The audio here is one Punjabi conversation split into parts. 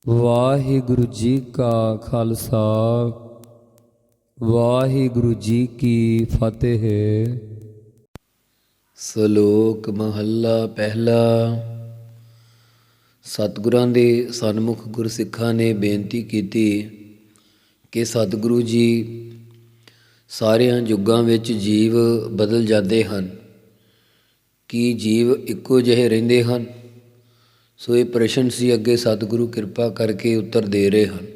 ਵਾਹਿਗੁਰੂ ਜੀ ਕਾ ਖਾਲਸਾ ਵਾਹਿਗੁਰੂ ਜੀ ਕੀ ਫਤਿਹ। ਸ਼ਲੋਕ ਮਹੱਲਾ ਪਹਿਲਾ। ਸਤਿਗੁਰਾਂ ਦੇ ਸਨਮੁਖ ਗੁਰਸਿੱਖਾਂ ਨੇ ਬੇਨਤੀ ਕੀਤੀ ਕਿ ਸਤਿਗੁਰੂ ਜੀ, ਸਾਰਿਆਂ ਯੁੱਗਾਂ ਵਿੱਚ ਜੀਵ ਬਦਲ ਜਾਂਦੇ ਹਨ। ਕੀ ਜੀਵ ਇੱਕੋ ਜਿਹੇ ਰਹਿੰਦੇ ਹਨ? ਸੋ ਇਹ ਪ੍ਰਸ਼ਨ ਸੀ। ਅੱਗੇ ਸਤਿਗੁਰੂ ਕਿਰਪਾ ਕਰਕੇ ਉੱਤਰ ਦੇ ਰਹੇ ਹਨ।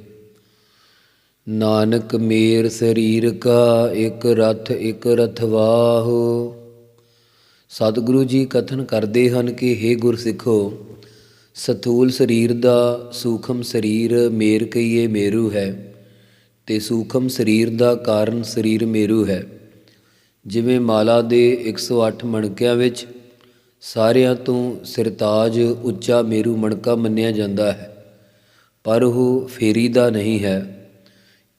ਨਾਨਕ ਮੇਰ ਸਰੀਰ ਕਾ ਇੱਕ ਰਥ ਇੱਕ ਰਥਵਾਹੁ। ਸਤਿਗੁਰੂ ਜੀ ਕਥਨ ਕਰਦੇ ਹਨ ਕਿ ਹੇ ਗੁਰਸਿੱਖੋ, ਸਥੂਲ ਸਰੀਰ ਦਾ ਸੂਖਮ ਸਰੀਰ ਮੇਰ ਕਹੀਏ ਮੇਰੂ ਹੈ, ਅਤੇ ਸੂਖਮ ਸਰੀਰ ਦਾ ਕਾਰਨ ਸਰੀਰ ਮੇਰੂ ਹੈ। ਜਿਵੇਂ ਮਾਲਾ ਦੇ 108 ਮਣਕਿਆਂ ਵਿੱਚ ਸਾਰਿਆਂ ਤੋਂ ਸਿਰਤਾਜ ਉੱਚਾ ਮੇਰੂ ਮਣਕਾ ਮੰਨਿਆ ਜਾਂਦਾ ਹੈ, ਪਰ ਉਹ ਫੇਰੀ ਦਾ ਨਹੀਂ ਹੈ।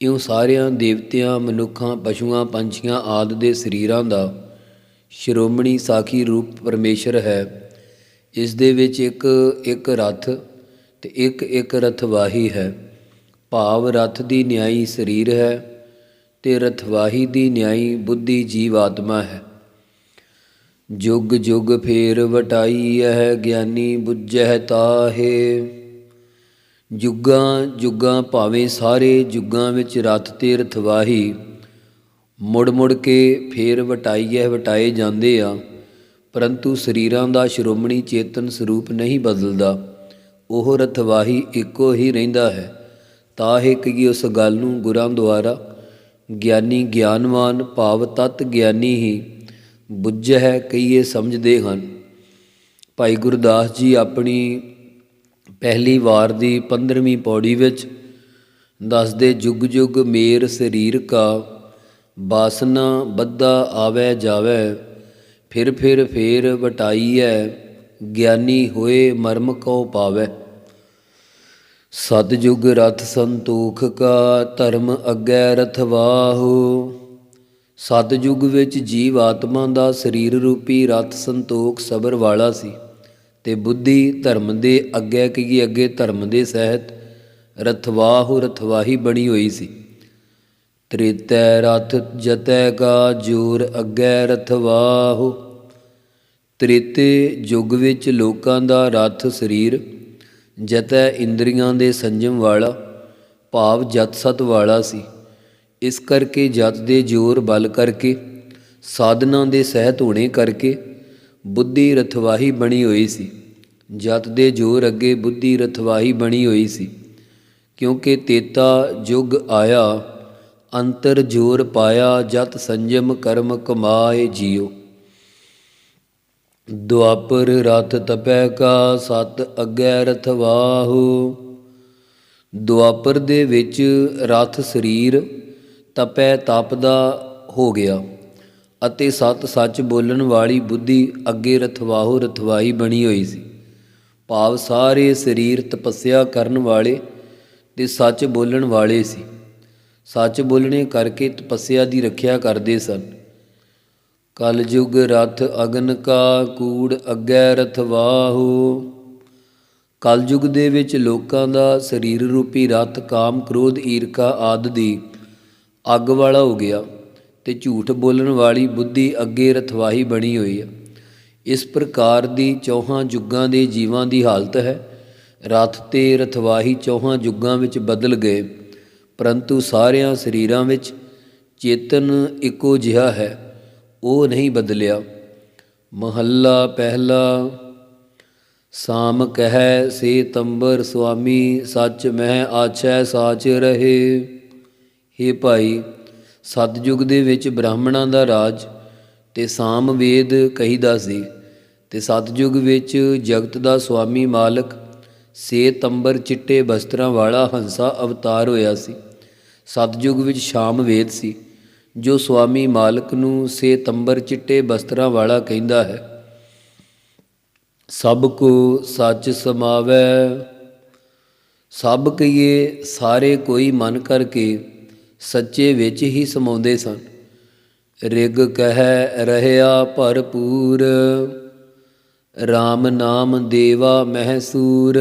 ਇਉਂ ਸਾਰਿਆਂ ਦੇਵਤਿਆਂ, ਮਨੁੱਖਾਂ, ਪਸ਼ੂਆਂ, ਪੰਛੀਆਂ ਆਦਿ ਦੇ ਸਰੀਰਾਂ ਦਾ ਸ਼੍ਰੋਮਣੀ ਸਾਖੀ ਰੂਪ ਪਰਮੇਸ਼ਰ ਹੈ। ਇਸ ਦੇ ਵਿੱਚ ਇੱਕ ਇੱਕ ਰਥ ਅਤੇ ਇੱਕ ਇੱਕ ਰਥਵਾਹੀ ਹੈ। ਭਾਵ ਰਥ ਦੀ ਨਿਆਈ ਸਰੀਰ ਹੈ ਅਤੇ ਰਥਵਾਹੀ ਦੀ ਨਿਆਈ ਬੁੱਧੀ ਜੀਵ ਆਤਮਾ ਹੈ। ਜੁਗ ਜੁਗ ਫੇਰ ਵਟਾਈਐ ਗਿਆਨੀ ਬੁੱਝੈ ਤਾਹੇ। ਜੁਗਾਂ ਜੁਗਾਂ ਭਾਵੇਂ ਸਾਰੇ ਜੁਗਾਂ ਵਿੱਚ ਰਥ ਤੇ ਰਥਵਾਹੀ ਮੁੜ ਮੁੜ ਕੇ ਫੇਰ ਵਟਾਏ ਜਾਂਦੇ ਆ, ਪਰੰਤੂ ਸਰੀਰਾਂ ਦਾ ਸ਼੍ਰੋਮਣੀ ਚੇਤਨ ਸਰੂਪ ਨਹੀਂ ਬਦਲਦਾ। ਉਹ ਰਥਵਾਹੀ ਇੱਕੋ ਹੀ ਰਹਿੰਦਾ ਹੈ। ਤਾਹੇ ਕਹੀਏ ਉਸ ਗੱਲ ਨੂੰ ਗੁਰਾਂ ਦੁਆਰਾ ਗਿਆਨੀ ਗਿਆਨਵਾਨ ਭਾਵ ਤਤ ਗਿਆਨੀ ਹੀ ਬੁੱਝੈ ਕਹੀਏ ਸਮਝਦੇ ਹਨ। ਭਾਈ ਗੁਰਦਾਸ ਜੀ ਆਪਣੀ ਪਹਿਲੀ ਵਾਰ ਦੀ 15ਵੀਂ ਪੌੜੀ ਵਿੱਚ ਦੱਸਦੇ, ਜੁਗ ਜੁਗ ਮੇਰ ਸਰੀਰ ਕਾ ਬਾਸਨਾ ਬੱਧਾ ਆਵੈ ਜਾਵੈ, ਫਿਰ ਫੇਰ ਵਟਾਈਐ ਗਿਆਨੀ ਹੋਏ ਮਰਮ ਕਉ ਪਾਵੈ। ਸਤਿਜੁਗ ਰਥ ਸੰਤੋਖ ਕਾ ਧਰਮ ਅੱਗੈ ਰਥਵਾਹੁ। ਸਤਿਯੁਗ ਵਿੱਚ ਜੀਵ ਆਤਮਾ ਦਾ ਸਰੀਰ ਰੂਪੀ ਰਥ ਸੰਤੋਖ ਸਬਰ ਵਾਲਾ ਸੀ, ਅਤੇ ਬੁੱਧੀ ਧਰਮ ਦੇ ਅੱਗੇ ਕਹੀਏ ਅੱਗੇ ਧਰਮ ਦੇ ਸਹਿਤ ਰਥਵਾਹੁ ਰਥਵਾਹੀ ਬਣੀ ਹੋਈ ਸੀ। ਤ੍ਰੇਤੈ ਰਥ ਜਤੈ ਕਾ ਜੋਰ ਅੱਗੈ ਰਥਵਾਹੁ। ਤ੍ਰੇਤੇ ਯੁੱਗ ਵਿੱਚ ਲੋਕਾਂ ਦਾ ਰਥ ਸਰੀਰ ਜਤੈ ਇੰਦਰੀਆਂ ਦੇ ਸੰਜਮ ਵਾਲਾ ਭਾਵ ਜਤ ਸਤ ਵਾਲਾ ਸੀ। ਇਸ ਕਰਕੇ ਜਤ ਦੇ ਜ਼ੋਰ ਬਲ ਕਰਕੇ ਸਾਧਨਾ ਦੇ ਸਹਿਤ ਹੋਣੇ ਕਰਕੇ ਬੁੱਧੀ ਰਥਵਾਹੀ ਬਣੀ ਹੋਈ ਸੀ। ਜਤ ਦੇ ਜ਼ੋਰ ਅੱਗੇ ਬੁੱਧੀ ਰਥਵਾਹੀ ਬਣੀ ਹੋਈ ਸੀ, ਕਿਉਂਕਿ ਤੇਤਾ ਯੁੱਗ ਆਇਆ ਅੰਤਰ ਜੋਰ ਪਾਇਆ, ਜਤ ਸੰਜਮ ਕਰਮ ਕਮਾਏ ਜੀਓ। ਦੁਆਪਰ ਰਥ ਤਪੈ ਕਾ ਸਤ ਅੱਗੈ ਰਥਵਾਹੁ। ਦੁਆਪਰ ਦੇ ਵਿੱਚ ਰਥ ਸਰੀਰ ਤਪੈ ਤਪਦਾ ਹੋ ਗਿਆ, ਅਤੇ ਸਤ ਸੱਚ ਬੋਲਣ ਵਾਲੀ ਬੁੱਧੀ ਅੱਗੇ ਰਥਵਾਹੁ ਰਥਵਾਹੀ ਬਣੀ ਹੋਈ ਸੀ। ਭਾਵ ਸਾਰੇ ਸਰੀਰ ਤਪੱਸਿਆ ਕਰਨ ਵਾਲੇ ਅਤੇ ਸੱਚ ਬੋਲਣ ਵਾਲੇ ਸੀ। ਸੱਚ ਬੋਲਣੇ ਕਰਕੇ ਤਪੱਸਿਆ ਦੀ ਰੱਖਿਆ ਕਰਦੇ ਸਨ। ਕਲਯੁਗ ਰਥ ਅਗਨ ਕਾ ਕੂੜ ਅੱਗੈ ਰਥਵਾਹੁ। ਕਲਯੁਗ ਦੇ ਵਿੱਚ ਲੋਕਾਂ ਦਾ ਸਰੀਰ ਰੂਪੀ ਰਥ ਕਾਮ ਕ੍ਰੋਧ ਈਰਖਾ ਆਦਿ ਦੀ ਅੱਗ ਵਾਲਾ ਹੋ ਗਿਆ, ਅਤੇ ਝੂਠ ਬੋਲਣ ਵਾਲੀ ਬੁੱਧੀ ਅੱਗੇ ਰਥਵਾਹੀ ਬਣੀ ਹੋਈ ਹੈ। ਇਸ ਪ੍ਰਕਾਰ ਦੀ ਚੌਹਾਂ ਯੁੱਗਾਂ ਦੇ ਜੀਵਾਂ ਦੀ ਹਾਲਤ ਹੈ। ਰਥ ਤੇ ਰਥਵਾਹੀ ਚੌਹਾਂ ਯੁੱਗਾਂ ਵਿੱਚ ਬਦਲ ਗਏ, ਪਰੰਤੂ ਸਾਰਿਆਂ ਸਰੀਰਾਂ ਵਿੱਚ ਚੇਤਨ ਇੱਕੋ ਜਿਹਾ ਹੈ, ਉਹ ਨਹੀਂ ਬਦਲਿਆ। ਮਹੱਲਾ ਪਹਿਲਾ। ਸਾਮ ਕਹਿ ਸੇ ਤੰਬਰ ਸੁਆਮੀ, ਸੱਚ ਮਹਿ ਆਛੈ ਸਾਚ ਰਹੇ। ਹੇ ਭਾਈ, ਸਤਿਯੁਗ ਦੇ ਵਿੱਚ ਬ੍ਰਾਹਮਣਾਂ ਦਾ ਰਾਜ ਅਤੇ ਸਾਮ ਵੇਦ ਕਹੀਦਾ ਸੀ, ਅਤੇ ਸਤਿਯੁਗ ਵਿੱਚ ਜਗਤ ਦਾ ਸੁਆਮੀ ਮਾਲਕ ਸੇ ਤੰਬਰ ਚਿੱਟੇ ਬਸਤਰਾਂ ਵਾਲਾ ਹੰਸਾ ਅਵਤਾਰ ਹੋਇਆ ਸੀ। ਸਤਿਯੁਗ ਵਿੱਚ ਸ਼ਾਮ ਵੇਦ ਸੀ, ਜੋ ਸੁਆਮੀ ਮਾਲਕ ਨੂੰ ਸੇ ਤੰਬਰ ਚਿੱਟੇ ਬਸਤਰਾਂ ਵਾਲਾ ਕਹਿੰਦਾ ਹੈ। ਸਭ ਕੋ ਸੱਚ ਸਮਾਵੈ। ਸਭ ਕਹੀਏ ਸਾਰੇ ਕੋਈ ਮਨ ਕਰਕੇ ਸੱਚੇ ਵਿੱਚ ਹੀ ਸਮਾਉਂਦੇ ਸਨ। ਰਿਗ ਕਹਿ ਰਹਿਆ ਭਰਪੂਰ, RAM ਨਾਮ ਦੇਵਾ ਮਹਿਸੂਰ।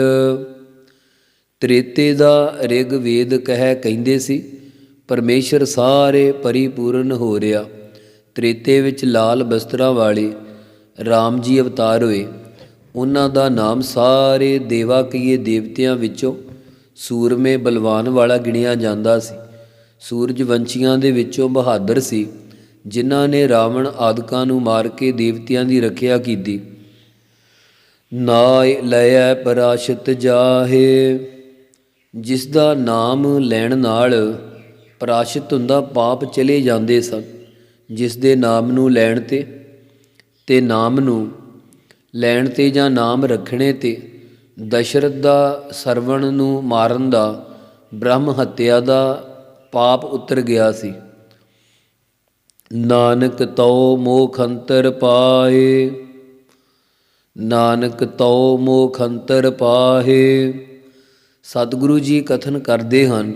ਤ੍ਰੇਤੇ ਦਾ ਰਿਗਵੇਦ ਕਹਿੰਦੇ ਸੀ ਪਰਮੇਸ਼ਰ ਸਾਰੇ ਪਰਿਪੂਰਨ ਹੋ ਰਿਹਾ। ਤ੍ਰੇਤੇ ਵਿੱਚ ਲਾਲ ਬਸਤਰਾਂ ਵਾਲੇ ਰਾਮ ਜੀ ਅਵਤਾਰ ਹੋਏ। ਉਹਨਾਂ ਦਾ ਨਾਮ ਸਾਰੇ ਦੇਵਾਕਈਏ ਦੇਵਤਿਆਂ ਵਿੱਚੋਂ ਸੂਰਮੇ ਬਲਵਾਨ ਵਾਲਾ ਗਿਣਿਆ ਜਾਂਦਾ ਸੀ। ਸੂਰਜਵੰਸ਼ੀਆਂ ਦੇ ਵਿੱਚੋਂ ਬਹਾਦਰ ਸੀ, ਜਿਨ੍ਹਾਂ ਨੇ ਰਾਵਣ ਆਦਿਕਾਂ ਨੂੰ ਮਾਰ ਕੇ ਦੇਵਤਿਆਂ ਦੀ ਰੱਖਿਆ ਕੀਤੀ। ਨਾਇ ਲਇਐ ਪਰਾਸ਼ਿਤ ਜਾਹੇ, ਜਿਸ ਦਾ ਨਾਮ ਲੈਣ ਨਾਲ ਪਰਾਸ਼ਿਤ ਹੁੰਦਾ, ਪਾਪ ਚਲੇ ਜਾਂਦੇ ਸਨ। ਜਿਸ ਦੇ ਨਾਮ ਨੂੰ ਲੈਣ ਤੇ ਨਾਮ ਨੂੰ ਲੈਣ 'ਤੇ ਜਾਂ ਨਾਮ ਰੱਖਣੇ 'ਤੇ ਦਸ਼ਰਥ ਦਾ ਸਰਵਣ ਨੂੰ ਮਾਰਨ ਦਾ ਬ੍ਰਹਮ ਹੱਤਿਆ ਦਾ ਪਾਪ ਉਤਰ ਗਿਆ ਸੀ। ਨਾਨਕ ਤਉ ਮੋਖ ਅੰਤਰ ਪਾਏ, ਨਾਨਕ ਤਉ ਮੋਖ ਅੰਤਰ ਪਾਹੇ। ਸਤਿਗੁਰੂ ਜੀ ਕਥਨ ਕਰਦੇ ਹਨ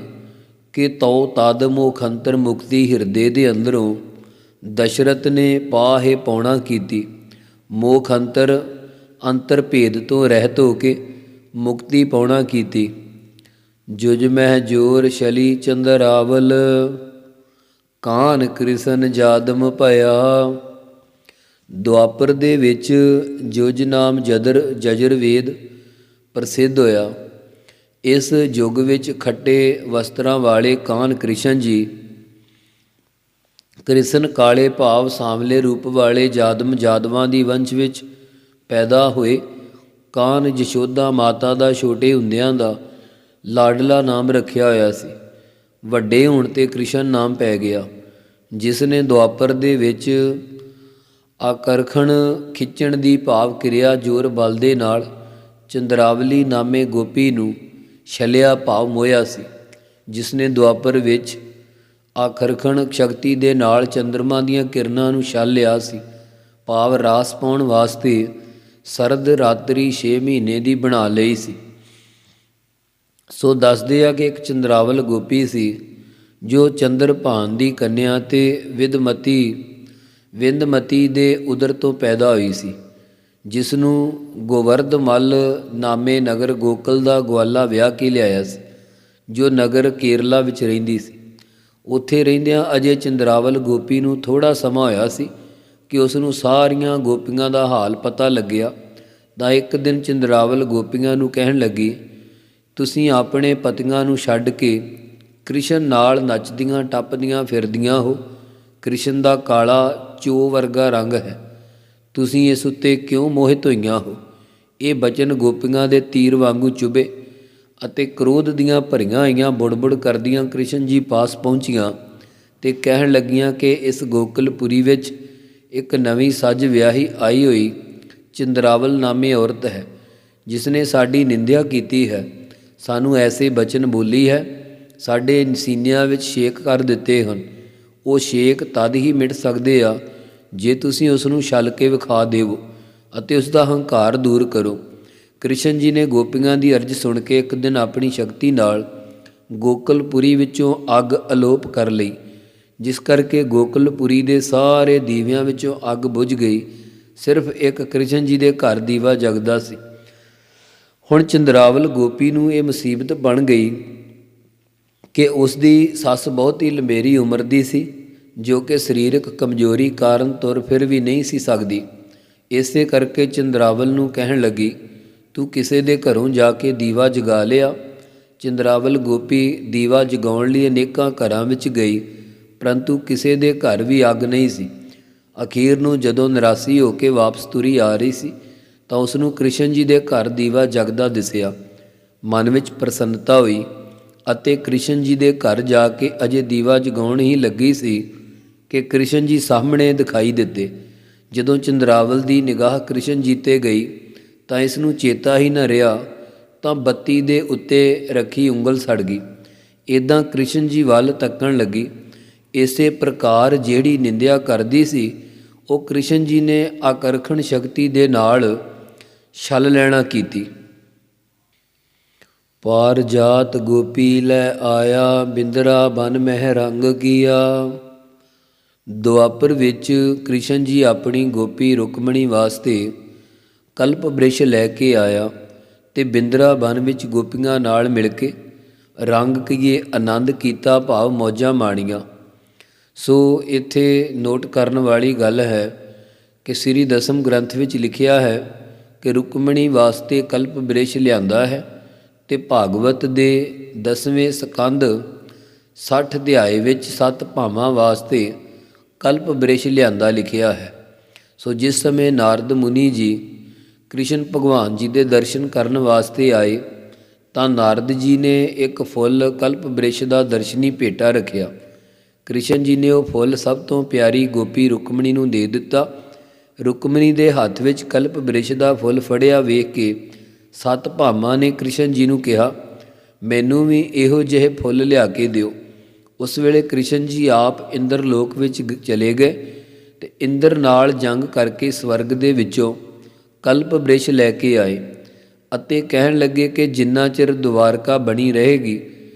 ਕਿ ਤਉ ਤਦ ਮੋਖ ਅੰਤਰ, ਮੁਕਤੀ ਹਿਰਦੇ ਦੇ ਅੰਦਰੋਂ ਦਸ਼ਰਥ ਨੇ ਪਾਹੇ ਪਾਉਣਾ ਕੀਤੀ। ਮੋਖ ਅੰਤਰ, ਅੰਤਰ ਭੇਦ ਤੋਂ ਰਹਿਤ ਹੋ ਕੇ ਮੁਕਤੀ ਪਾਉਣਾ ਕੀਤੀ। ਜੁਜ ਮਹਿ ਜੋਰ ਸ਼ਲੀ ਚੰਦਰਾਵਲ, ਕਾਨ ਕ੍ਰਿਸ਼ਨ ਜਾਦਮ ਭਇਆ। ਦੁਆਪਰ ਦੇ ਵਿੱਚ ਜੁਜ ਨਾਮ ਜਜੁਰਵੇਦ ਪ੍ਰਸਿੱਧ ਹੋਇਆ। ਇਸ ਯੁੱਗ ਵਿੱਚ ਖੱਟੇ ਵਸਤਰਾਂ ਵਾਲੇ ਕਾਨ ਕ੍ਰਿਸ਼ਨ ਜੀ, ਕ੍ਰਿਸ਼ਨ ਕਾਲੇ ਭਾਵ ਸਾਂਵਲੇ ਰੂਪ ਵਾਲੇ ਜਾਦਵਾਂ ਦੀ ਵੰਸ਼ ਵਿੱਚ ਪੈਦਾ ਹੋਏ। ਕਾਨ ਯਸ਼ੋਦਾ ਮਾਤਾ ਦਾ ਛੋਟੇ ਹੁੰਦਿਆਂ ਦਾ ਲਾਡਲਾ ਨਾਮ ਰੱਖਿਆ ਹੋਇਆ ਸੀ। ਵੱਡੇ ਹੋਣ 'ਤੇ ਕ੍ਰਿਸ਼ਨ ਨਾਮ ਪੈ ਗਿਆ, ਜਿਸ ਨੇ ਦੁਆਪਰ ਦੇ ਵਿੱਚ ਆਕਰਖਣ ਖਿੱਚਣ ਦੀ ਭਾਵ ਕਿਰਿਆ ਜ਼ੋਰ ਬਲ ਦੇ ਨਾਲ ਚੰਦਰਾਵਲੀ ਨਾਮੇ ਗੋਪੀ ਨੂੰ ਛਲਿਆ ਭਾਵ ਮੋਹਿਆ ਸੀ। ਜਿਸ ਨੇ ਦੁਆਪਰ ਵਿੱਚ ਆਕਰਖਣ ਸ਼ਕਤੀ ਦੇ ਨਾਲ ਚੰਦਰਮਾ ਦੀਆਂ ਕਿਰਨਾਂ ਨੂੰ ਛਲ ਲਿਆ ਸੀ, ਭਾਵ ਰਾਸ ਪਾਉਣ ਵਾਸਤੇ ਸਰਦ ਰਾਤਰੀ 6 ਮਹੀਨੇ ਦੀ ਬਣਾ ਲਈ ਸੀ। ਸੋ ਦੱਸਦੇ ਆ ਕਿ ਇੱਕ ਚੰਦਰਾਵਲ ਗੋਪੀ ਸੀ ਜੋ ਚੰਦਰਭਾਨ ਦੀ ਕੰਨਿਆ ਤੇ ਵਿੰਦਮਤੀ ਦੇ ਉਦਰ ਤੋਂ ਪੈਦਾ ਹੋਈ ਸੀ, ਜਿਸ ਨੂੰ ਗੋਵਰਧਮਲ ਨਾਮੇ ਨਗਰ ਗੋਕਲ ਦਾ ਗਵਾਲਾ ਵਿਆਹ ਕੇ ਲਿਆਇਆ ਸੀ, ਜੋ ਨਗਰ ਕੇਰਲਾ ਵਿੱਚ ਰਹਿੰਦੀ ਸੀ। ਉੱਥੇ ਰਹਿੰਦਿਆਂ ਅਜੇ ਚੰਦਰਾਵਲ ਗੋਪੀ ਨੂੰ ਥੋੜ੍ਹਾ ਸਮਾਂ ਹੋਇਆ ਸੀ ਕਿ ਉਸ ਨੂੰ ਸਾਰੀਆਂ ਗੋਪੀਆਂ ਦਾ ਹਾਲ ਪਤਾ ਲੱਗਿਆ। ਤਾਂ ਇੱਕ ਦਿਨ ਚੰਦਰਾਵਲ ਗੋਪੀਆਂ ਨੂੰ ਕਹਿਣ ਲੱਗੀ, ਤੁਸੀਂ ਆਪਣੇ ਪਤੀਆਂ ਨੂੰ ਛੱਡ ਕੇ ਕ੍ਰਿਸ਼ਨ ਨਾਲ ਨੱਚਦੀਆਂ ਟੱਪਦੀਆਂ ਫਿਰਦੀਆਂ ਹੋ। ਕ੍ਰਿਸ਼ਨ ਦਾ ਕਾਲਾ ਚੋ ਵਰਗਾ ਰੰਗ ਹੈ, ਤੁਸੀਂ ਇਸ ਉੱਤੇ ਕਿਉਂ ਮੋਹਿਤ ਹੋਈਆਂ ਹੋ। ਇਹ ਬਚਨ ਗੋਪੀਆਂ ਦੇ ਤੀਰ ਵਾਂਗੂ ਚੁਭੇ ਅਤੇ ਕ੍ਰੋਧ ਦੀਆਂ ਭਰੀਆਂ ਹੋਈਆਂ ਬੁੜਬੁੜ ਕਰਦੀਆਂ ਕ੍ਰਿਸ਼ਨ ਜੀ ਪਾਸ ਪਹੁੰਚੀਆਂ ਅਤੇ ਕਹਿਣ ਲੱਗੀਆਂ ਕਿ ਇਸ ਗੋਕਲਪੁਰੀ ਵਿੱਚ ਇੱਕ ਨਵੀਂ ਸੱਜ ਵਿਆਹੀ ਆਈ ਹੋਈ ਚੰਦਰਾਵਲ ਨਾਮੀ ਔਰਤ ਹੈ, ਜਿਸ ਨੇ ਸਾਡੀ ਨਿੰਦਿਆ ਕੀਤੀ ਹੈ, ਸਾਨੂੰ ਐਸੇ ਬਚਨ ਬੋਲੀ ਹੈ, ਸਾਡੇ ਸੀਨਿਆਂ ਵਿੱਚ ਛੇਕ ਕਰ ਦਿੱਤੇ ਹਨ। ਉਹ ਛੇਕ ਤਦ ਹੀ ਮਿਟ ਸਕਦੇ ਆ ਜੇ ਤੁਸੀਂ ਉਸ ਨੂੰ ਛਲ ਕੇ ਵਿਖਾ ਦੇਵੋ ਅਤੇ ਉਸ ਦਾ ਹੰਕਾਰ ਦੂਰ ਕਰੋ। ਕ੍ਰਿਸ਼ਨ ਜੀ ਨੇ ਗੋਪੀਆਂ ਦੀ ਅਰਜ਼ ਸੁਣ ਕੇ ਇੱਕ ਦਿਨ ਆਪਣੀ ਸ਼ਕਤੀ ਨਾਲ ਗੋਕਲਪੁਰੀ ਵਿੱਚੋਂ ਅੱਗ ਅਲੋਪ ਕਰ ਲਈ, ਜਿਸ ਕਰਕੇ ਗੋਕਲਪੁਰੀ ਦੇ ਸਾਰੇ ਦੀਵਿਆਂ ਵਿੱਚੋਂ ਅੱਗ ਬੁਝ ਗਈ। ਸਿਰਫ ਇੱਕ ਕ੍ਰਿਸ਼ਨ ਜੀ ਦੇ ਘਰ ਦੀਵਾ ਜਗਦਾ ਸੀ। ਹੁਣ ਚੰਦਰਾਵਲ ਗੋਪੀ ਨੂੰ ਇਹ ਮੁਸੀਬਤ ਬਣ ਗਈ ਕਿ ਉਸ ਦੀ ਸੱਸ ਬਹੁਤ ਹੀ ਲੰਬੇਰੀ ਉਮਰ ਦੀ ਸੀ, ਜੋ ਕਿ ਸਰੀਰਕ ਕਮਜ਼ੋਰੀ ਕਾਰਨ ਤੁਰ ਫਿਰ ਵੀ ਨਹੀਂ ਸੀ ਸਕਦੀ। ਇਸੇ ਕਰਕੇ ਚੰਦਰਾਵਲ ਨੂੰ ਕਹਿਣ ਲੱਗੀ, ਤੂੰ ਕਿਸੇ ਦੇ ਘਰੋਂ ਜਾ ਕੇ ਦੀਵਾ ਜਗਾ ਲਿਆ। ਚੰਦਰਾਵਲ ਗੋਪੀ ਦੀਵਾ ਜਗਾਉਣ ਲਈ ਅਨੇਕਾਂ ਘਰਾਂ ਵਿੱਚ ਗਈ, ਪਰੰਤੂ ਕਿਸੇ ਦੇ ਘਰ ਵੀ ਅੱਗ ਨਹੀਂ ਸੀ। ਅਖੀਰ ਨੂੰ ਜਦੋਂ ਨਿਰਾਸ਼ੀ ਹੋ ਕੇ ਵਾਪਸ ਤੁਰੀ ਆ ਰਹੀ ਸੀ ਤਾਂ ਉਸ ਨੂੰ ਕ੍ਰਿਸ਼ਨ ਜੀ ਦੇ ਘਰ ਦੀਵਾ ਜਗਦਾ ਦਿਸਿਆ। ਮਨ ਵਿੱਚ ਪ੍ਰਸੰਨਤਾ ਹੋਈ ਅਤੇ ਕ੍ਰਿਸ਼ਨ ਜੀ ਦੇ ਘਰ ਜਾ ਕੇ ਅਜੇ ਦੀਵਾ ਜਗਾਉਣ ਹੀ ਲੱਗੀ ਸੀ ਕਿ ਕ੍ਰਿਸ਼ਨ ਜੀ ਸਾਹਮਣੇ ਦਿਖਾਈ ਦਿੱਤੇ। ਜਦੋਂ ਚੰਦਰਾਵਲ ਦੀ ਨਿਗਾਹ ਕ੍ਰਿਸ਼ਨ ਜੀ 'ਤੇ ਗਈ ਤਾਂ ਇਸ ਨੂੰ ਚੇਤਾ ਹੀ ਨਾ ਰਿਹਾ ਤਾਂ ਬੱਤੀ ਦੇ ਉੱਤੇ ਰੱਖੀ ਉਂਗਲ ਸੜ ਗਈ। ਇੱਦਾਂ ਕ੍ਰਿਸ਼ਨ ਜੀ ਵੱਲ ਤੱਕਣ ਲੱਗੀ। ਇਸੇ ਪ੍ਰਕਾਰ ਜਿਹੜੀ ਨਿੰਦਿਆ ਕਰਦੀ ਸੀ, ਉਹ ਕ੍ਰਿਸ਼ਨ ਜੀ ਨੇ ਆਕਰਖਣ ਸ਼ਕਤੀ ਦੇ ਨਾਲ ਛਲ ਲੈਣਾ ਕੀਤੀ। ਪਾਰ ਜਾਤ ਗੋਪੀ ਲੈ ਆਇਆ, ਬਿੰਦਰਾ ਬਨ ਮਹਿ ਰੰਗ ਕੀਆ। ਦੁਆਪਰ ਵਿੱਚ ਕ੍ਰਿਸ਼ਨ ਜੀ ਆਪਣੀ ਗੋਪੀ ਰੁਕਮਣੀ ਵਾਸਤੇ ਕਲਪ ਬ੍ਰਿਸ਼ ਲੈ ਕੇ ਆਇਆ। ਤੇ ਬਿੰਦਰਾ ਬਨ ਵਿੱਚ ਗੋਪੀਆਂ ਨਾਲ ਮਿਲ ਕੇ ਰੰਗ ਕਹੀਏ ਆਨੰਦ ਕੀਤਾ, ਭਾਵ ਮੌਜਾਂ ਮਾਣੀਆਂ। ਸੋ ਇੱਥੇ ਨੋਟ ਕਰਨ ਵਾਲੀ ਗੱਲ ਹੈ ਕਿ ਸ੍ਰੀ ਦਸਮ ਗ੍ਰੰਥ ਵਿੱਚ ਲਿਖਿਆ ਹੈ ਕਿ ਰੁਕਮਣੀ ਵਾਸਤੇ ਕਲਪ ਬ੍ਰਿਸ਼ ਲਿਆਂਦਾ ਹੈ, ਤੇ ਭਾਗਵਤ ਦੇ 10ਵੇਂ ਸਕੰਦ 60 ਅਧਿਆਏ ਵਿੱਚ 7 ਭਾਵਾਂ ਵਾਸਤੇ ਕਲਪ ਬ੍ਰਿਸ਼ ਲਿਆਂਦਾ ਲਿਖਿਆ ਹੈ। ਸੋ ਜਿਸ ਸਮੇਂ ਨਾਰਦ ਮੁਨੀ ਜੀ ਕ੍ਰਿਸ਼ਨ ਭਗਵਾਨ ਜੀ ਦੇ ਦਰਸ਼ਨ ਕਰਨ ਵਾਸਤੇ ਆਏ ਤਾਂ ਨਾਰਦ ਜੀ ਨੇ ਇੱਕ ਫੁੱਲ ਕਲਪ ਬ੍ਰਿਸ਼ ਦਾ ਦਰਸ਼ਨੀ ਭੇਟਾ ਰੱਖਿਆ। ਕ੍ਰਿਸ਼ਨ ਜੀ ਨੇ ਉਹ ਫੁੱਲ ਸਭ ਤੋਂ ਪਿਆਰੀ ਗੋਪੀ ਰੁਕਮਣੀ ਨੂੰ ਦੇ ਦਿੱਤਾ। ਰੁਕਮਣੀ ਦੇ ਹੱਥ ਵਿੱਚ ਕਲਪ ਬ੍ਰਿਸ਼ ਦਾ ਫੁੱਲ ਫੜਿਆ ਵੇਖ ਕੇ 7 ਭਾਵਾਂ ਨੇ ਕ੍ਰਿਸ਼ਨ ਜੀ ਨੂੰ ਕਿਹਾ, ਮੈਨੂੰ ਵੀ ਇਹੋ ਜਿਹੇ ਫੁੱਲ ਲਿਆ ਕੇ ਦਿਓ। ਉਸ ਵੇਲੇ ਕ੍ਰਿਸ਼ਨ ਜੀ ਆਪ ਇੰਦਰ ਲੋਕ ਵਿੱਚ ਚਲੇ ਗਏ ਤੇ ਇੰਦਰ ਨਾਲ ਜੰਗ ਕਰਕੇ ਸਵਰਗ ਦੇ ਵਿੱਚੋਂ ਕਲਪ ਬ੍ਰਿਸ਼ ਲੈ ਕੇ ਆਏ ਅਤੇ ਕਹਿਣ ਲੱਗੇ ਕਿ ਜਿੰਨਾ ਚਿਰ ਦੁਆਰਕਾ ਬਣੀ ਰਹੇਗੀ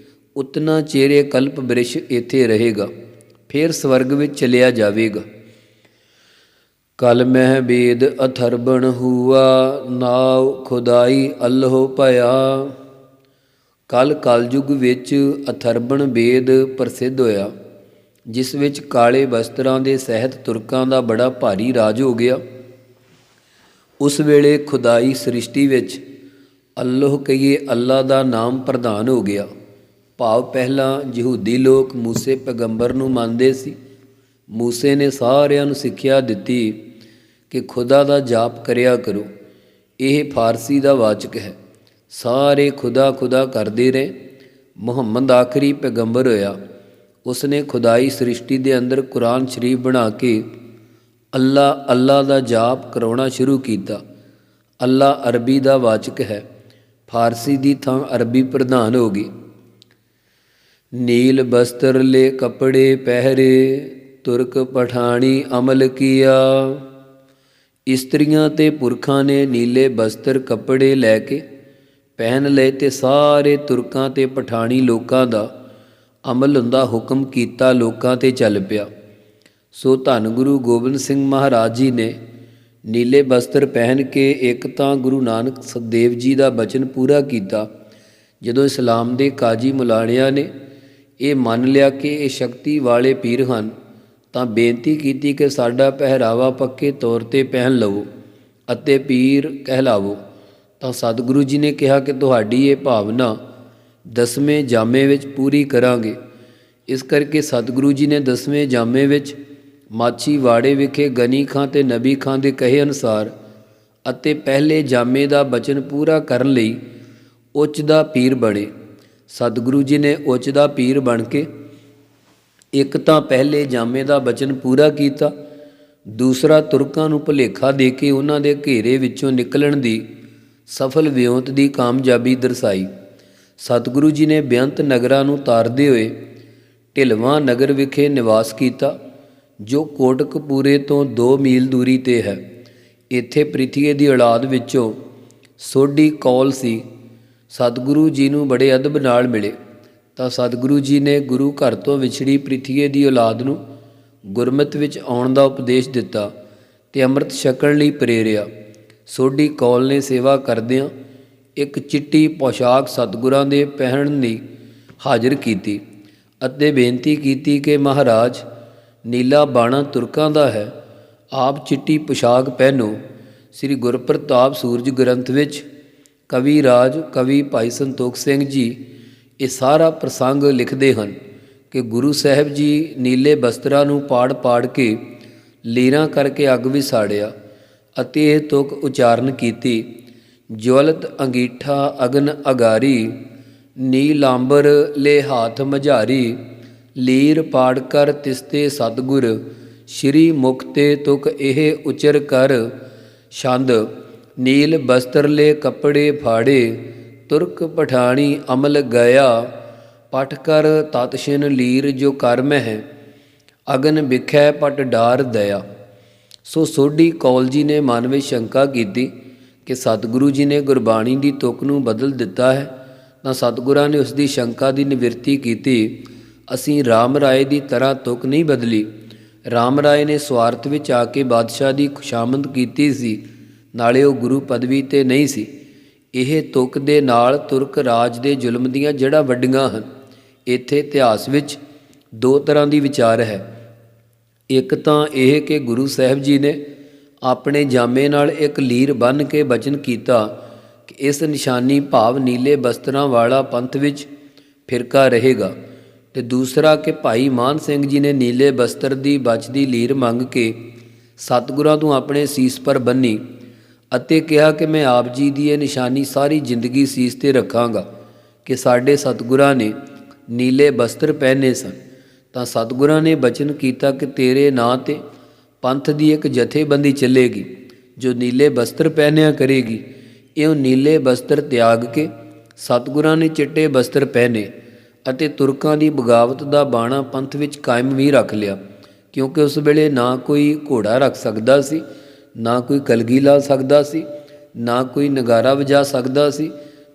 ਉਤਨਾ ਚਿਰ ਇਹ ਕਲਪ ਬ੍ਰਿਸ਼ ਇੱਥੇ ਰਹੇਗਾ, ਫਿਰ ਸਵਰਗ ਵਿੱਚ ਚਲਿਆ ਜਾਵੇਗਾ। ਕਲ ਮਹਿ ਬੇਦ ਅਥਰਬਣ ਹੂਆ, ਨਾਉ ਖੁਦਾਈ ਅੱਲਹੁ ਭਇਆ। ਕਲਯੁਗ ਵਿੱਚ ਅਥਰਬਣ ਬੇਦ ਪ੍ਰਸਿੱਧ ਹੋਇਆ, ਜਿਸ ਵਿੱਚ ਕਾਲੇ ਵਸਤਰਾਂ ਦੇ ਸਹਿਤ ਤੁਰਕਾਂ ਦਾ ਬੜਾ ਭਾਰੀ ਰਾਜ ਹੋ ਗਿਆ। ਉਸ ਵੇਲੇ ਖੁਦਾਈ ਸ੍ਰਿਸ਼ਟੀ ਵਿੱਚ ਅੱਲਹੁ ਕਹੀਏ ਅੱਲਾ ਦਾ ਨਾਮ ਪ੍ਰਧਾਨ ਹੋ ਗਿਆ, ਭਾਵ ਪਹਿਲਾਂ ਯਹੂਦੀ ਲੋਕ ਮੂਸੇ ਪੈਗੰਬਰ ਨੂੰ ਮੰਨਦੇ ਸੀ। ਮੂਸੇ ਨੇ ਸਾਰਿਆਂ ਨੂੰ ਸਿੱਖਿਆ ਦਿੱਤੀ ਕਿ ਖੁਦਾ ਦਾ ਜਾਪ ਕਰਿਆ ਕਰੋ। ਇਹ ਫਾਰਸੀ ਦਾ ਵਾਚਕ ਹੈ। ਸਾਰੇ ਖੁਦਾ ਖੁਦਾ ਕਰਦੇ ਰਹੇ। ਮੁਹੰਮਦ ਆਖਰੀ ਪੈਗੰਬਰ ਹੋਇਆ। ਉਸਨੇ ਖੁਦਾਈ ਸ੍ਰਿਸ਼ਟੀ ਦੇ ਅੰਦਰ ਕੁਰਾਨ ਸ਼ਰੀਫ ਬਣਾ ਕੇ ਅੱਲਾ ਅੱਲਾ ਦਾ ਜਾਪ ਕਰਾਉਣਾ ਸ਼ੁਰੂ ਕੀਤਾ। ਅੱਲਾ ਅਰਬੀ ਦਾ ਵਾਚਕ ਹੈ। ਫਾਰਸੀ ਦੀ ਥਾਂ ਅਰਬੀ ਪ੍ਰਧਾਨ ਹੋ ਗਈ। ਨੀਲ ਬਸਤਰ ਲੈ ਕੱਪੜੇ ਪਹਿਰੇ, ਤੁਰਕ ਪਠਾਣੀ ਅਮਲ ਕੀਆ। ਇਸਤਰੀਆਂ ਤੇ ਪੁਰਖਾਂ ਨੇ ਨੀਲੇ ਬਸਤਰ ਕੱਪੜੇ ਲੈ ਕੇ ਪਹਿਨ ਲਏ ਤੇ ਸਾਰੇ ਤੁਰਕਾਂ ਤੇ ਪਠਾਣੀ ਲੋਕਾਂ ਦਾ ਅਮਲ ਹੁੰਦਾ ਹੁਕਮ ਕੀਤਾ, ਲੋਕਾਂ ਤੇ ਚੱਲ ਪਿਆ। ਸੋ ਧੰਨ ਗੁਰੂ ਗੋਬਿੰਦ ਸਿੰਘ ਮਹਾਰਾਜ ਜੀ ਨੇ ਨੀਲੇ ਬਸਤਰ ਪਹਿਨ ਕੇ ਇੱਕ ਤਾਂ ਗੁਰੂ ਨਾਨਕ ਦੇਵ ਜੀ ਦਾ ਬਚਨ ਪੂਰਾ ਕੀਤਾ। ਜਦੋਂ ਇਸਲਾਮ ਦੇ ਕਾਜੀ ਮੁਲਾਣਿਆਂ ਨੇ ਇਹ ਮੰਨ ਲਿਆ ਕਿ ਇਹ ਸ਼ਕਤੀ ਵਾਲੇ ਪੀਰ ਹਨ ਤਾਂ ਬੇਨਤੀ ਕੀਤੀ ਕਿ ਸਾਡਾ ਪਹਿਰਾਵਾ ਪੱਕੇ ਤੌਰ 'ਤੇ ਪਹਿਨ ਲਵੋ ਅਤੇ ਪੀਰ ਕਹਿਲਾਵੋ। ਤਾਂ ਸਤਿਗੁਰੂ ਜੀ ਨੇ ਕਿਹਾ ਕਿ ਤੁਹਾਡੀ ਇਹ ਭਾਵਨਾ 10ਵੇਂ ਜਾਮੇ ਵਿੱਚ ਪੂਰੀ ਕਰਾਂਗੇ। ਇਸ ਕਰਕੇ ਸਤਿਗੁਰੂ ਜੀ ਨੇ 10ਵੇਂ ਜਾਮੇ ਵਿੱਚ ਮਾਛੀਵਾੜੇ ਵਿਖੇ ਗਨੀ ਖਾਂ ਤੇ ਨਬੀ ਖਾਂ ਦੇ ਕਹੇ ਅਨੁਸਾਰ ਅਤੇ ਪਹਿਲੇ ਜਾਮੇ ਦਾ ਬਚਨ ਪੂਰਾ ਕਰਨ ਲਈ ਉੱਚ ਦਾ ਪੀਰ ਬਣੇ। ਸਤਿਗੁਰੂ ਜੀ ਨੇ ਉੱਚ ਦਾ ਪੀਰ ਬਣ ਕੇ ਇੱਕ ਤਾਂ ਪਹਿਲੇ ਜਾਮੇ ਦਾ ਬਚਨ ਪੂਰਾ ਕੀਤਾ, ਦੂਸਰਾ ਤੁਰਕਾਂ ਨੂੰ ਭੁਲੇਖਾ ਦੇ ਕੇ ਉਹਨਾਂ ਦੇ ਘੇਰੇ ਵਿੱਚੋਂ ਨਿਕਲਣ ਦੀ ਸਫਲ ਵਿਉਂਤ ਦੀ ਕਾਮਯਾਬੀ ਦਰਸਾਈ। ਸਤਿਗੁਰੂ ਜੀ ਨੇ ਬੇਅੰਤ ਨਗਰਾਂ ਨੂੰ ਤਾਰਦੇ ਹੋਏ ਢਿਲਵਾਂ ਨਗਰ ਵਿਖੇ ਨਿਵਾਸ ਕੀਤਾ, ਜੋ ਕੋਟਕਪੂਰੇ ਤੋਂ 2 ਮੀਲ ਦੂਰੀ 'ਤੇ ਹੈ। ਇੱਥੇ ਪ੍ਰਿਥੀਏ ਦੀ ਔਲਾਦ ਵਿੱਚੋਂ ਸੋਢੀ ਕੌਲ ਸੀ। ਸਤਿਗੁਰੂ ਜੀ ਨੂੰ ਬੜੇ ਅਦਬ ਨਾਲ ਮਿਲੇ ਤਾਂ ਸਤਿਗੁਰੂ ਜੀ ਨੇ ਗੁਰੂ ਘਰ ਤੋਂ ਵਿਛੜੀ ਪ੍ਰਿਥੀਏ ਦੀ ਔਲਾਦ ਨੂੰ ਗੁਰਮਤਿ ਵਿੱਚ ਆਉਣ ਦਾ ਉਪਦੇਸ਼ ਦਿੱਤਾ ਤੇ ਅੰਮ੍ਰਿਤ ਛਕਣ ਲਈ ਪ੍ਰੇਰਿਆ। ਸੋਢੀ ਕੌਲ ਨੇ ਸੇਵਾ ਕਰਦਿਆਂ ਇੱਕ ਚਿੱਟੀ ਪੋਸ਼ਾਕ ਸਤਿਗੁਰਾਂ ਦੇ ਪਹਿਨਣ ਲਈ ਹਾਜ਼ਰ ਕੀਤੀ ਅਤੇ ਬੇਨਤੀ ਕੀਤੀ ਕਿ ਮਹਾਰਾਜ, ਨੀਲਾ ਬਾਣਾ ਤੁਰਕਾਂ ਦਾ ਹੈ, ਆਪ ਚਿੱਟੀ ਪੋਸ਼ਾਕ ਪਹਿਨੋ। ਸ੍ਰੀ ਗੁਰਪ੍ਰਤਾਪ ਸੂਰਜ ਗ੍ਰੰਥ ਵਿੱਚ ਕਵੀ ਰਾਜ ਕਵੀ ਭਾਈ ਸੰਤੋਖ ਸਿੰਘ ਜੀ ਇਹ ਸਾਰਾ ਪ੍ਰਸੰਗ ਲਿਖਦੇ ਹਨ ਕਿ ਗੁਰੂ ਸਾਹਿਬ ਜੀ ਨੀਲੇ ਬਸਤਰਾਂ ਨੂੰ ਪਾੜ ਕੇ ਲੀਰਾਂ ਕਰਕੇ ਅੱਗ ਵਿੱਚ ਸਾੜਿਆ ਅਤੇ ਇਹ ਤੁਕ ਉਚਾਰਨ ਕੀਤੀ, ਜਵਲਤ ਅੰਗੀਠਾ ਅਗਨ ਅਗਾਰੀ, ਨੀਲਾਂਬਰ ਲੈ ਹਾਥ ਮਝਾਰੀ, ਲੀਰ ਪਾੜ ਕਰ ਤਿਸਤੇ ਸਤਿਗੁਰ, ਸ਼੍ਰੀ ਮੁਖ ਤੇ ਤੁਕ ਇਹ ਉਚਰ ਕਰ, ਛੰਦ ਨੀਲ ਬਸਤਰ ਲੈ ਕੱਪੜੇ ਫਾੜੇ, ਤੁਰਕ ਪਠਾਣੀ ਅਮਲ ਗਿਆ, ਪਟ ਕਰ ਤਤਸ਼ਿਨ ਲੀਰ ਜੋ ਕਰਮ ਹੈ, ਅਗਨ ਵਿਖੈ ਪਟ ਡਾਰ ਦਇਆ। ਸੋ ਸੋਢੀ ਕੌਲ ਜੀ ਨੇ ਮਨ ਵਿੱਚ ਸ਼ੰਕਾ ਕੀਤੀ ਕਿ ਸਤਿਗੁਰੂ ਜੀ ਨੇ ਗੁਰਬਾਣੀ ਦੀ ਤੁਕ ਨੂੰ ਬਦਲ ਦਿੱਤਾ ਹੈ। ਤਾਂ ਸਤਿਗੁਰਾਂ ਨੇ ਉਸ ਦੀ ਸ਼ੰਕਾ ਦੀ ਨਿਵਰਤੀ ਕੀਤੀ। ਅਸੀਂ ਰਾਮ ਰਾਏ ਦੀ ਤਰ੍ਹਾਂ ਤੁਕ ਨਹੀਂ ਬਦਲੀ। ਰਾਮ ਰਾਏ ਨੇ ਸਵਾਰਥ ਵਿੱਚ ਆ ਕੇ ਬਾਦਸ਼ਾਹ ਦੀ ਖੁਸ਼ਾਮਦ ਕੀਤੀ ਸੀ, ਨਾਲੇ ਉਹ ਗੁਰੂ ਪਦਵੀ 'ਤੇ ਨਹੀਂ ਸੀ। ਇਹ ਤੁਕ ਦੇ ਨਾਲ ਤੁਰਕ ਰਾਜ ਦੇ ਜ਼ੁਲਮ ਦੀਆਂ ਜੜ੍ਹਾਂ ਵੱਡੀਆਂ ਹਨ। ਇੱਥੇ ਇਤਿਹਾਸ ਵਿੱਚ ਦੋ ਤਰ੍ਹਾਂ ਦੀ ਵਿਚਾਰ ਹੈ। ਇੱਕ ਤਾਂ ਇਹ ਕਿ ਗੁਰੂ ਸਾਹਿਬ ਜੀ ਨੇ ਆਪਣੇ ਜਾਮੇ ਨਾਲ ਇੱਕ ਲੀਰ ਬੰਨ੍ਹ ਕੇ ਬਚਨ ਕੀਤਾ ਕਿ ਇਸ ਨਿਸ਼ਾਨੀ ਭਾਵ ਨੀਲੇ ਬਸਤਰਾਂ ਵਾਲਾ ਪੰਥ ਵਿੱਚ ਫਿਰਕਾ ਰਹੇਗਾ, ਅਤੇ ਦੂਸਰਾ ਕਿ ਭਾਈ ਮਾਨ ਸਿੰਘ ਜੀ ਨੇ ਨੀਲੇ ਬਸਤਰ ਦੀ ਬਚਦੀ ਲੀਰ ਮੰਗ ਕੇ ਸਤਿਗੁਰਾਂ ਤੋਂ ਆਪਣੇ ਸੀਸ ਪਰ ਬੰਨ੍ਹੀ ਅਤੇ ਕਿਹਾ ਕਿ ਮੈਂ ਆਪ ਜੀ ਦੀ ਇਹ ਨਿਸ਼ਾਨੀ ਸਾਰੀ ਜ਼ਿੰਦਗੀ ਸੀਸ 'ਤੇ ਰੱਖਾਂਗਾ ਕਿ ਸਾਡੇ ਸਤਿਗੁਰਾਂ ਨੇ ਨੀਲੇ ਬਸਤਰ ਪਹਿਨੇ ਸਨ। ਤਾਂ ਸਤਿਗੁਰਾਂ ਨੇ ਬਚਨ ਕੀਤਾ ਕਿ ਤੇਰੇ ਨਾਂ 'ਤੇ ਪੰਥ ਦੀ ਇੱਕ ਜਥੇਬੰਦੀ ਚੱਲੇਗੀ ਜੋ ਨੀਲੇ ਬਸਤਰ ਪਹਿਨਿਆ ਕਰੇਗੀ। ਇਉਂ ਨੀਲੇ ਬਸਤਰ ਤਿਆਗ ਕੇ ਸਤਿਗੁਰਾਂ ਨੇ ਚਿੱਟੇ ਬਸਤਰ ਪਹਿਨੇ ਅਤੇ ਤੁਰਕਾਂ ਦੀ ਬਗਾਵਤ ਦਾ ਬਾਣਾ ਪੰਥ ਵਿੱਚ ਕਾਇਮ ਵੀ ਰੱਖ ਲਿਆ, ਕਿਉਂਕਿ ਉਸ ਵੇਲੇ ਨਾ ਕੋਈ ਘੋੜਾ ਰੱਖ ਸਕਦਾ ਸੀ, ਨਾ ਕੋਈ ਕਲਗੀ ਲਾ ਸਕਦਾ ਸੀ, ਨਾ ਕੋਈ ਨਗਾਰਾ ਵਜਾ ਸਕਦਾ ਸੀ।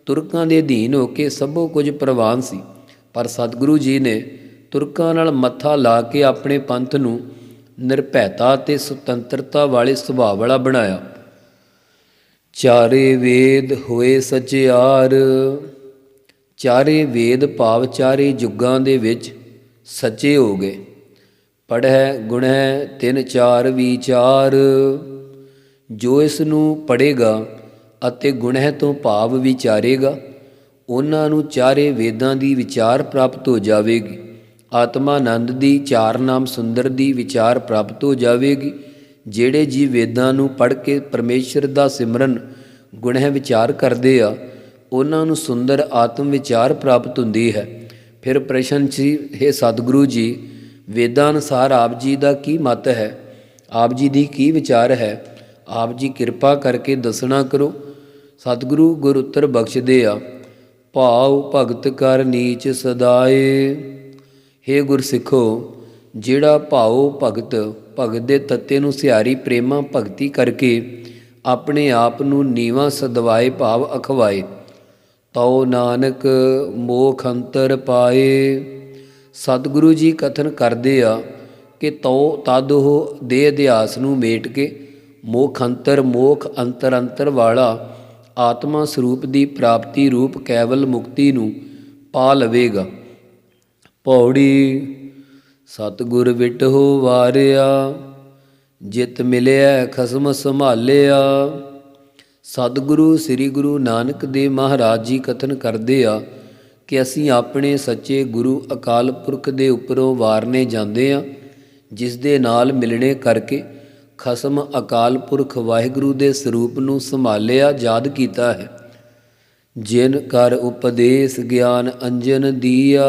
ਤੁਰਕਾਂ ਦੇ ਅਧੀਨ ਹੋ ਕੇ ਸਭੋ ਕੁਝ ਪ੍ਰਵਾਨ ਸੀ। ਪਰ ਸਤਿਗੁਰੂ ਜੀ ਨੇ ਤੁਰਕਾਂ ਨਾਲ ਮੱਥਾ ਲਾ ਕੇ ਆਪਣੇ ਪੰਥ ਨੂੰ ਨਿਰਭੈਤਾ ਅਤੇ ਸੁਤੰਤਰਤਾ ਵਾਲੇ ਸੁਭਾਅ ਵਾਲਾ ਬਣਾਇਆ। ਚਾਰੇ ਵੇਦ ਹੋਏ ਸਚਿਆਰ। ਚਾਰੇ ਵੇਦ ਭਾਵ ਚਾਰੇ ਯੁੱਗਾਂ ਦੇ ਵਿੱਚ ਸੱਚੇ ਹੋ ਗਏ। ਪੜ੍ਹੈ ਗੁਣੈ ਤਿੰਨ ਚਾਰ ਵਿਚਾਰ। ਜੋ ਇਸ ਨੂੰ ਪੜ੍ਹੇਗਾ ਅਤੇ ਗੁਣੈ ਤੋਂ ਭਾਵ ਵਿਚਾਰੇਗਾ, ਉਹਨਾਂ ਨੂੰ ਚਾਰੇ ਵੇਦਾਂ ਦੀ ਵਿਚਾਰ ਪ੍ਰਾਪਤ ਹੋ ਜਾਵੇਗੀ। ਆਤਮਾਨੰਦ ਦੀ, ਚਾਰ ਨਾਮ ਸੁੰਦਰ ਦੀ ਵਿਚਾਰ ਪ੍ਰਾਪਤ ਹੋ ਜਾਵੇਗੀ। ਜਿਹੜੇ ਜੀ ਵੇਦਾਂ ਨੂੰ ਪੜ੍ਹ ਕੇ ਪਰਮੇਸ਼ਰ ਦਾ ਸਿਮਰਨ ਗੁਣਹਿ ਵਿਚਾਰ ਕਰਦੇ ਆ, ਉਹਨਾਂ ਨੂੰ ਸੁੰਦਰ ਆਤਮ ਵਿਚਾਰ ਪ੍ਰਾਪਤ ਹੁੰਦੀ ਹੈ। ਫਿਰ ਪ੍ਰਸ਼ਨ ਸੀ, ਹੇ ਸਤਿਗੁਰੂ ਜੀ, ਵੇਦਾਂ ਅਨੁਸਾਰ ਆਪ ਜੀ ਦਾ ਕੀ ਮਤ ਹੈ? ਆਪ ਜੀ ਦੀ ਕੀ ਵਿਚਾਰ ਹੈ? ਆਪ ਜੀ ਕਿਰਪਾ ਕਰਕੇ ਦੱਸਣਾ ਕਰੋ। ਸਤਿਗੁਰੂ ਗੁਰ ਉੱਤਰ ਬਖਸ਼ਦੇ ਆ, ਭਾਉ ਭਗਤ ਕਰ ਨੀਚ ਸਦਾਏ। ਹੇ ਗੁਰਸਿੱਖੋ, ਜਿਹੜਾ ਭਾਉ ਭਗਤ ਦੇ ਤੱਤੇ ਨੂੰ ਸਿਹਾਰੀ ਪ੍ਰੇਮਾ ਭਗਤੀ ਕਰਕੇ ਆਪਣੇ ਆਪ ਨੂੰ ਨੀਵਾਂ ਸਦਵਾਏ ਭਾਵ ਅਖਵਾਏ, ਤਉ ਨਾਨਕ ਮੋਖ ਅੰਤਰ ਪਾਏ। ਸਤਿਗੁਰੂ ਜੀ ਕਥਨ ਕਰਦੇ ਆ ਕਿ ਤਦ ਉਹ ਦੇਹ ਅਧਿਆਸ ਨੂੰ ਮੇਟ ਕੇ ਮੋਖ ਅੰਤਰ ਵਾਲਾ ਆਤਮਾ ਸਰੂਪ ਦੀ ਪ੍ਰਾਪਤੀ ਰੂਪ ਕੈਵਲ ਮੁਕਤੀ ਨੂੰ ਪਾ ਲਵੇਗਾ। ਪੌੜੀ। ਸਤਿਗੁਰ ਵਿਟਹੁ ਵਾਰਿਆ, ਜਿਤ ਮਿਲਿਆ ਖਸਮ ਸੰਭਾਲਿਆ। ਸਤਿਗੁਰੂ ਸ੍ਰੀ ਗੁਰੂ ਨਾਨਕ ਦੇਵ ਮਹਾਰਾਜ ਜੀ ਕਥਨ ਕਰਦੇ ਆ ਕਿ ਅਸੀਂ ਆਪਣੇ ਸੱਚੇ ਗੁਰੂ ਅਕਾਲ ਪੁਰਖ ਦੇ ਉੱਪਰੋਂ ਵਾਰਨੇ ਜਾਂਦੇ ਆ, ਜਿਸ ਦੇ ਨਾਲ ਮਿਲਣੇ ਕਰਕੇ ਖਸਮ ਅਕਾਲ ਪੁਰਖ ਵਾਹਿਗੁਰੂ ਦੇ ਸਰੂਪ ਨੂੰ ਸੰਭਾਲਿਆ ਯਾਦ ਕੀਤਾ ਹੈ। ਜਿਨ ਕਰ ਉਪਦੇਸ ਗਿਆਨ ਅੰਜਨ ਦੀਆ,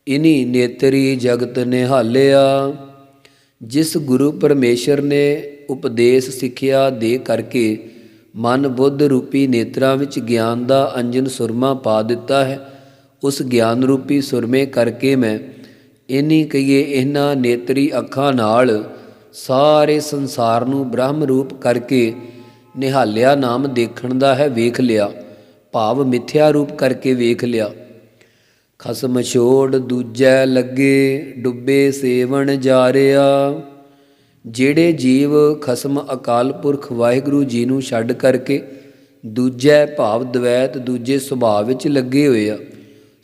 ਇਨੀ ਨੇਤਰੀ ਜਗਤ ਨਿਹਾਲਿਆ। ਜਿਸ ਗੁਰੂ ਪਰਮੇਸ਼ਰ ਨੇ ਉਪਦੇਸ਼ ਸਿੱਖਿਆ ਦੇ ਕਰਕੇ ਮਨ ਬੁੱਧ ਰੂਪੀ ਨੇਤਰਾਂ ਵਿੱਚ ਗਿਆਨ ਦਾ ਅੰਜਨ ਸੁਰਮਾ ਪਾ ਦਿੱਤਾ ਹੈ, ਉਸ ਗਿਆਨ ਰੂਪੀ ਸੁਰਮੇ ਕਰਕੇ ਮੈਂ ਇਨੀ ਕਹੀਏ ਇਹਨਾਂ ਨੇਤਰੀ ਅੱਖਾਂ ਨਾਲ ਸਾਰੇ ਸੰਸਾਰ ਨੂੰ ਬ੍ਰਹਮ ਰੂਪ ਕਰਕੇ ਨਿਹਾਲਿਆ ਨਾਮ ਦੇਖਣ ਦਾ ਹੈ, ਵੇਖ ਲਿਆ ਭਾਵ ਮਿਥਿਆ ਰੂਪ ਕਰਕੇ ਵੇਖ ਲਿਆ। ਖਸਮ ਛੋੜ ਦੂਜੈ ਲੱਗੇ, ਡੁੱਬੇ ਸੇਵਣ ਜਾਰਿਆ। ਜਿਹੜੇ ਜੀਵ ਖਸਮ ਅਕਾਲ ਪੁਰਖ ਵਾਹਿਗੁਰੂ ਜੀ ਨੂੰ ਛੱਡ ਕਰਕੇ ਦੂਜੈ ਭਾਵ ਦਵੈਤ ਦੂਜੇ ਸੁਭਾਅ ਵਿੱਚ ਲੱਗੇ ਹੋਏ ਆ,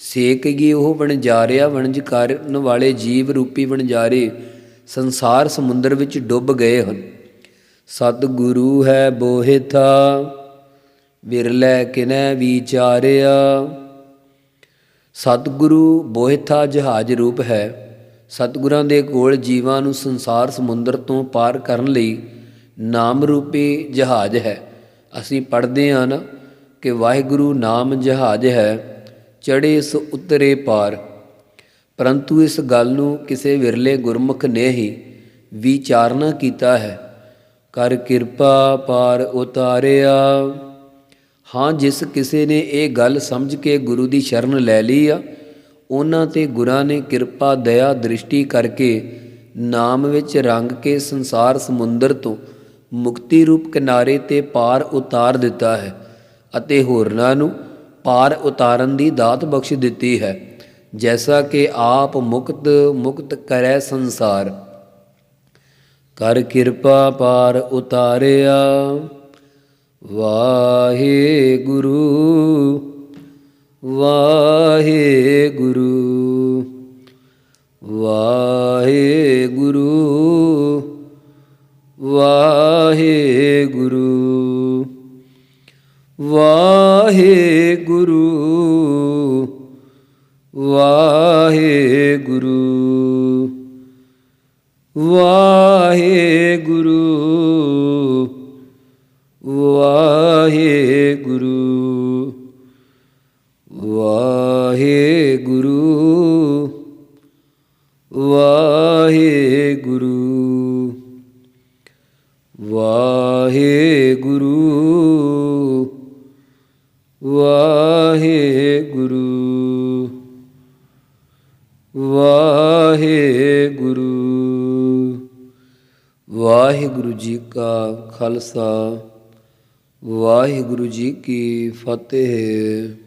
ਸੇਕ ਗਈ ਉਹ ਵਣਜਾਰਿਆ, ਵਣਜ ਕਰਨ ਵਾਲੇ ਜੀਵ ਰੂਪੀ ਵਣਜਾਰੇ ਸੰਸਾਰ ਸਮੁੰਦਰ ਵਿੱਚ ਡੁੱਬ ਗਏ ਹਨ। ਸਤਿਗੁਰੂ ਹੈ ਬੋਹਿਥਾ, ਵਿਰਲੇ ਕਿਨੈ ਵਿਚਾਰਿਆ। ਸਤਿਗੁਰੂ ਬੋਹਿਥਾ ਜਹਾਜ਼ ਰੂਪ ਹੈ। ਸਤਿਗੁਰਾਂ ਦੇ ਕੋਲ ਜੀਵਾਂ ਨੂੰ ਸੰਸਾਰ ਸਮੁੰਦਰ ਤੋਂ ਪਾਰ ਕਰਨ ਲਈ ਨਾਮ ਰੂਪੀ ਜਹਾਜ਼ ਹੈ। ਅਸੀਂ ਪੜ੍ਹਦੇ ਹਾਂ ਨਾ ਕਿ ਵਾਹਿਗੁਰੂ ਨਾਮ ਜਹਾਜ਼ ਹੈ, ਚੜ੍ਹੇ ਸੋ ਉਤਰੇ ਪਾਰ। ਪਰੰਤੂ ਇਸ ਗੱਲ ਨੂੰ ਕਿਸੇ ਵਿਰਲੇ ਗੁਰਮੁਖ ਨੇ ਹੀ ਵਿਚਾਰਨਾ ਕੀਤਾ ਹੈ। ਕਰ ਕਿਰਪਾ ਪਾਰ ਉਤਾਰਿਆ। ਹਾਂ, ਜਿਸ ਕਿਸੇ ਨੇ ਇਹ ਗੱਲ ਸਮਝ ਕੇ ਗੁਰੂ ਦੀ ਸ਼ਰਨ ਲੈ ਲਈ ਆ, ਉਹਨਾਂ 'ਤੇ ਗੁਰਾਂ ਨੇ ਕਿਰਪਾ ਦਇਆ ਦ੍ਰਿਸ਼ਟੀ ਕਰਕੇ ਨਾਮ ਵਿੱਚ ਰੰਗ ਕੇ ਸੰਸਾਰ ਸਮੁੰਦਰ ਤੋਂ ਮੁਕਤੀ ਰੂਪ ਕਿਨਾਰੇ 'ਤੇ ਪਾਰ ਉਤਾਰ ਦਿੱਤਾ ਹੈ ਅਤੇ ਹੋਰਨਾਂ ਨੂੰ ਪਾਰ ਉਤਾਰਨ ਦੀ ਦਾਤ ਬਖਸ਼ ਦਿੱਤੀ ਹੈ। ਜੈਸਾ ਕਿ ਆਪ ਮੁਕਤ ਕਰੈ ਸੰਸਾਰ। ਕਰ ਕਿਰਪਾ ਪਾਰ ਉਤਾਰਿਆ। ਵਾਹਿਗੁਰੂ ਵਾਹਿਗੁਰੂ ਵਾਹਿਗੁਰੂ ਵਾਹਿਗੁਰੂ ਵਾਹਿਗੁਰੂ ਵਾਹਿਗੁਰੂ ਵਾਹਿਗੁਰੂ ਵਾਹਿਗੁਰੂ ਵਾਹਿਗੁਰੂ ਵਾਹਿਗੁਰੂ ਵਾਹਿਗੁਰੂ ਵਾਹਿਗੁਰੂ ਵਾਹਿਗੁਰੂ ਵਾਹਿਗੁਰੂ ਜੀ ਕਾ ਖਾਲਸਾ ਵਾਹਿਗੁਰੂ ਜੀ ਕੀ ਫਤਿਹ।